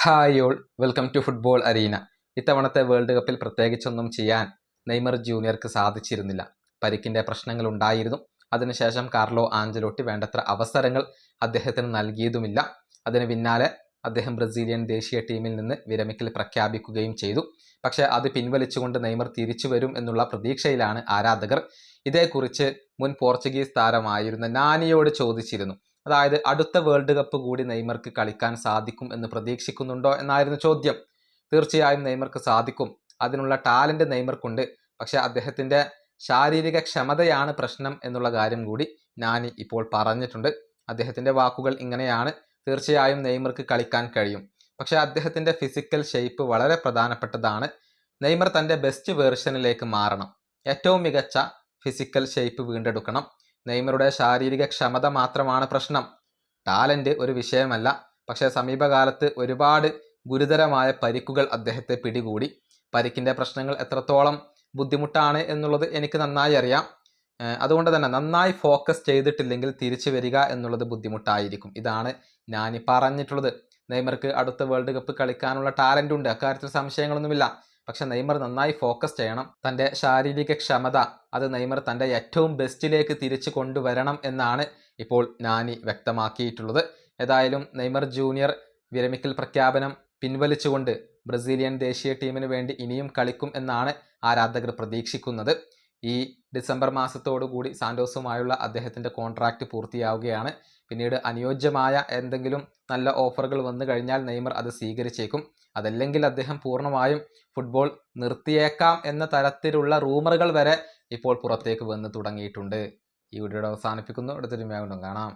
Hi all, welcome to football arena. ഇത്തവണത്തെ world കപ്പിൽ പ്രത്യേകിച്ചൊന്നും ചെയ്യാൻ നെയ്മർ ജൂനിയർക്ക് സാധിച്ചിരുന്നില്ല. പരിക്കിൻ്റെ പ്രശ്നങ്ങൾ ഉണ്ടായിരുന്നു. അതിനുശേഷം കാർലോ ആഞ്ചലോട്ടി വേണ്ടത്ര അവസരങ്ങൾ അദ്ദേഹത്തിന് നൽകിയതുമില്ല. അതിന് പിന്നാലെ അദ്ദേഹം ബ്രസീലിയൻ ദേശീയ ടീമിൽ നിന്ന് വിരമിക്കൽ പ്രഖ്യാപിക്കുകയും ചെയ്തു. പക്ഷേ അത് പിൻവലിച്ചുകൊണ്ട് നെയ്മർ തിരിച്ചു വരും എന്നുള്ള പ്രതീക്ഷയിലാണ് ആരാധകർ. ഇതേക്കുറിച്ച് മുൻ പോർച്ചുഗീസ് താരമായിരുന്ന നാനിയോട് ചോദിച്ചിരുന്നു. അതായത് അടുത്ത വേൾഡ് കപ്പ് കൂടി നെയ്മർക്ക് കളിക്കാൻ സാധിക്കും എന്ന് പ്രതീക്ഷിക്കുന്നുണ്ടോ എന്നായിരുന്നു ചോദ്യം. തീർച്ചയായും നെയ്മർക്ക് സാധിക്കും. അതിനുള്ള ടാലന്റ് നെയ്മർക്കുണ്ട്. പക്ഷെ അദ്ദേഹത്തിൻ്റെ ശാരീരിക ക്ഷമതയാണ് പ്രശ്നം എന്നുള്ള കാര്യം കൂടി നാനി ഇപ്പോൾ പറഞ്ഞിട്ടുണ്ട്. അദ്ദേഹത്തിൻ്റെ വാക്കുകൾ ഇങ്ങനെയാണ്: തീർച്ചയായും നെയ്മർക്ക് കളിക്കാൻ കഴിയും, പക്ഷെ അദ്ദേഹത്തിൻ്റെ ഫിസിക്കൽ ഷേപ്പ് വളരെ പ്രധാനപ്പെട്ടതാണ്. നെയ്മർ തൻ്റെ ബെസ്റ്റ് വേർഷനിലേക്ക് മാറണം. ഏറ്റവും മികച്ച ഫിസിക്കൽ ഷേപ്പ് വീണ്ടെടുക്കണം. നെയ്മറുടെ ശാരീരിക ക്ഷമത മാത്രമാണ് പ്രശ്നം. ടാലന്റ് ഒരു വിഷയമല്ല. പക്ഷേ സമീപകാലത്ത് ഒരുപാട് ഗുരുതരമായ പരിക്കുകൾ അദ്ദേഹത്തെ പിടികൂടി. പരിക്കിൻ്റെ പ്രശ്നങ്ങൾ എത്രത്തോളം ബുദ്ധിമുട്ടാണ് എന്നുള്ളത് എനിക്ക് നന്നായി അറിയാം. അതുകൊണ്ട് തന്നെ നന്നായി ഫോക്കസ് ചെയ്തിട്ടില്ലെങ്കിൽ തിരിച്ചു വരിക എന്നുള്ളത് ബുദ്ധിമുട്ടായിരിക്കും. ഇതാണ് ഞാൻ പറഞ്ഞിട്ടുള്ളത്. നെയ്മർക്ക് അടുത്ത വേൾഡ് കപ്പ് കളിക്കാനുള്ള ടാലൻ്റ് ഉണ്ട്, അക്കാര്യത്തിൽ സംശയങ്ങളൊന്നുമില്ല. പക്ഷെ നെയ്മർ നന്നായി ഫോക്കസ് ചെയ്യണം. തൻ്റെ ശാരീരിക ക്ഷമത അത് നെയ്മർ തൻ്റെ ഏറ്റവും ബെസ്റ്റിലേക്ക് തിരിച്ചു കൊണ്ടുവരണം എന്നാണ് ഇപ്പോൾ നാനി വ്യക്തമാക്കിയിട്ടുള്ളത്. ഏതായാലും നെയ്മർ ജൂനിയർ വിരമിക്കൽ പ്രഖ്യാപനം പിൻവലിച്ചുകൊണ്ട് ബ്രസീലിയൻ ദേശീയ ടീമിന് വേണ്ടി ഇനിയും കളിക്കും എന്നാണ് ആരാധകർ പ്രതീക്ഷിക്കുന്നത്. ഈ ഡിസംബർ മാസത്തോടുകൂടി സാന്റോസുമായുള്ള അദ്ദേഹത്തിൻ്റെ കോൺട്രാക്റ്റ് പൂർത്തിയാവുകയാണ്. പിന്നീട് അനുയോജ്യമായ എന്തെങ്കിലും നല്ല ഓഫറുകൾ വന്നു കഴിഞ്ഞാൽ നെയ്മർ അത് സ്വീകരിച്ചേക്കും. അതല്ലെങ്കിൽ അദ്ദേഹം പൂർണ്ണമായും ഫുട്ബോൾ നിർത്തിയേക്കാം എന്ന തരത്തിലുള്ള റൂമറുകൾ വരെ ഇപ്പോൾ പുറത്തേക്ക് വന്ന് തുടങ്ങിയിട്ടുണ്ട്. ഈ വീഡിയോയുടെ അവസാനിപ്പിക്കുന്നു. അടുത്തൊരു വീണ്ടും കാണാം.